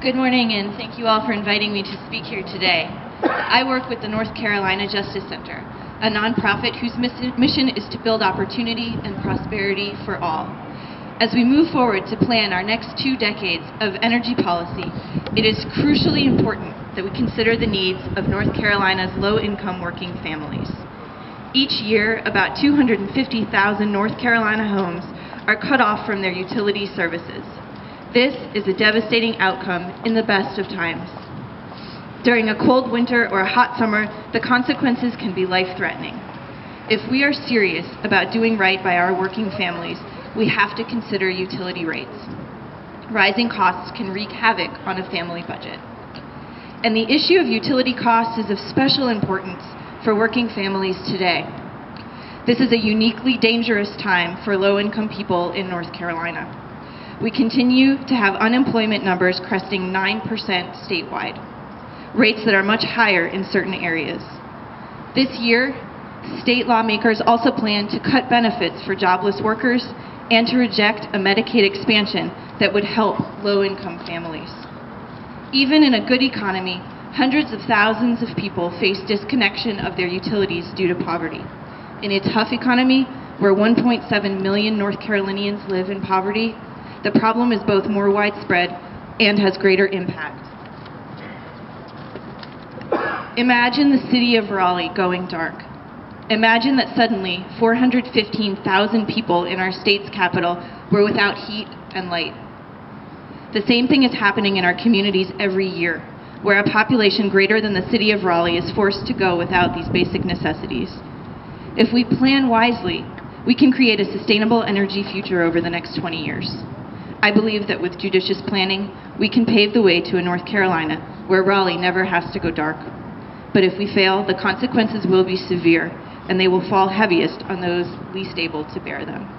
Good morning, and thank you all for inviting me to speak here today. I work with the North Carolina Justice Center, a nonprofit whose mission is to build opportunity and prosperity for all. As we move forward to plan our next 2 decades of energy policy, it is crucially important that we consider the needs of North Carolina's low-income working families. Each year, about 250,000 North Carolina homes are cut off from their utility services. This is a devastating outcome in the best of times. During a cold winter or a hot summer, the consequences can be life-threatening. If we are serious about doing right by our working families, we have to consider utility rates. Rising costs can wreak havoc on a family budget. And the issue of utility costs is of special importance for working families today. This is a uniquely dangerous time for low-income people in North Carolina. We continue to have unemployment numbers cresting 9% statewide, rates that are much higher in certain areas. This year, state lawmakers also plan to cut benefits for jobless workers and to reject a Medicaid expansion that would help low-income families. Even in a good economy, hundreds of thousands of people face disconnection of their utilities due to poverty. In a tough economy, where 1.7 million North Carolinians live in poverty, the problem is both more widespread and has greater impact. Imagine the city of Raleigh going dark. Imagine that suddenly 415,000 people in our state's capital were without heat and light. The same thing is happening in our communities every year, where a population greater than the city of Raleigh is forced to go without these basic necessities. If we plan wisely, we can create a sustainable energy future over the next 20 years. I believe that with judicious planning, we can pave the way to a North Carolina where Raleigh never has to go dark. But if we fail, the consequences will be severe, and they will fall heaviest on those least able to bear them.